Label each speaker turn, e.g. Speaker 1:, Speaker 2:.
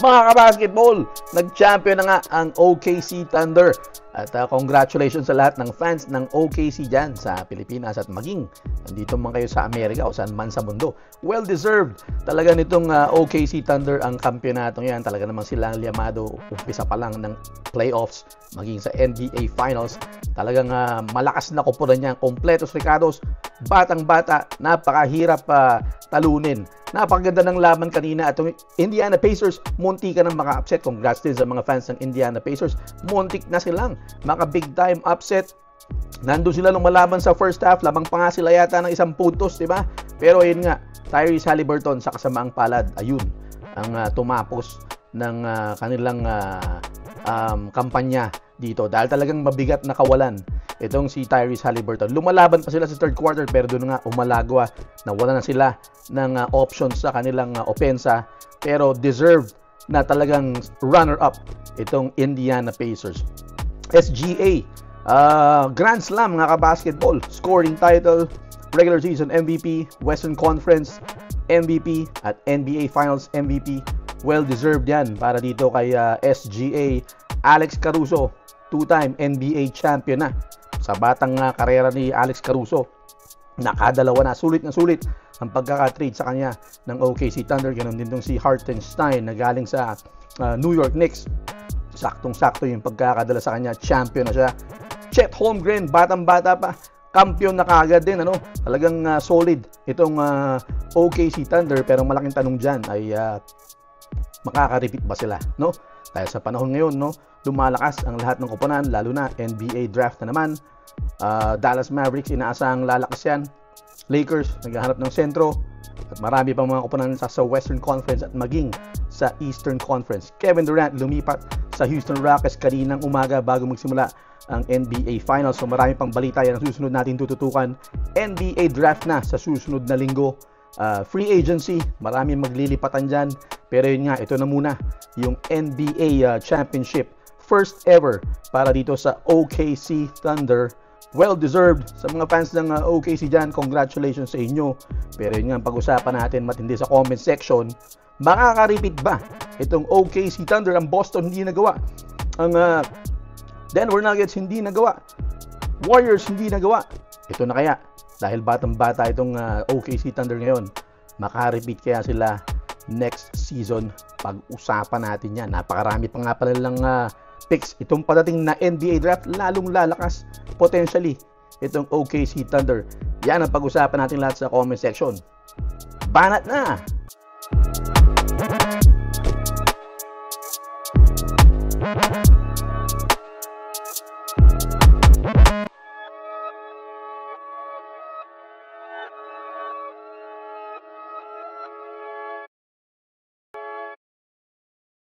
Speaker 1: Mga kabasketball, nag-champion na nga ang OKC Thunder. At congratulations sa lahat ng fans ng OKC dyan sa Pilipinas at maging nandito man kayo sa Amerika o saan man sa mundo. Well-deserved talaga nitong OKC Thunder ang kampyonatong yan. Talaga naman silang liyamado, umpisa pa lang ng playoffs, maging sa NBA Finals. Talagang malakas na koponan niya, kompletos Ricardos, batang-bata, napakahirap talunin. Napakaganda ng laban kanina at Indiana Pacers, munti ka nang maka-upset. Congrats din sa mga fans ng Indiana Pacers. Muntik na silang maka-big time upset. Nandun sila nung malaban sa first half, lamang pa nga sila yata ng 1 puntos, di ba? Pero ayun nga, Tyrese Haliburton sa kasamaang palad, ayun, ang tumapos ng kanilang kampanya dito. Dahil talagang mabigat na kawalan itong si Tyrese Haliburton. Lumalaban pa sila sa third quarter pero doon nga umalagwa, nawala na sila ng options sa kanilang opensa. Pero deserved na talagang runner-up itong Indiana Pacers. SGA, Grand Slam mga kabasketball, scoring title, regular season MVP, Western Conference MVP at NBA Finals MVP. Well-deserved yan para dito kay SGA. Alex Caruso, two-time NBA champion na. Sa batang karera ni Alex Caruso, nakadalawa na, sulit ang pagkaka-trade sa kanya ng OKC Thunder. Ganon din tong si Hartenstein na galing sa New York Knicks. Saktong-sakto yung pagkakadala sa kanya, champion na siya. Chet Holmgren, batang-bata pa, kampiyon na kaagad din, ano? Talagang solid itong OKC Thunder, pero malaking tanong diyan ay makaka-repeat ba sila, no? Dahil sa panahon ngayon, no, lumalakas ang lahat ng koponan, lalo na NBA draft na naman. Dallas Mavericks, inaasahang lalakas yan. Lakers, naghahanap ng sentro. At marami pang mga koponan sa Western Conference at maging sa Eastern Conference. Kevin Durant lumipat sa Houston Rockets kaninang umaga bago magsimula ang NBA Finals. So marami pang balita yan ang susunod natin tututukan. NBA draft na sa susunod na linggo. Free agency, maraming maglilipatan dyan. Pero yun nga, ito na muna yung NBA Championship. First ever para dito sa OKC Thunder. Well-deserved sa mga fans ng OKC dyan. Congratulations sa inyo. Pero yun nga, pag-usapan natin matindi sa comment section. Makaka-repeat ba itong OKC Thunder? Ang Boston hindi nagawa. Ang Denver Nuggets hindi nagawa. Warriors hindi nagawa. Ito na kaya. Dahil batang-bata itong OKC Thunder ngayon. Maka-repeat kaya sila next season. Pag-usapan natin yan. Napakarami pa nga pala lang picks. Itong padating na NBA draft, lalong lalakas potentially itong OKC Thunder. Yan ang pag-usapan natin lahat sa comment section. Banat na!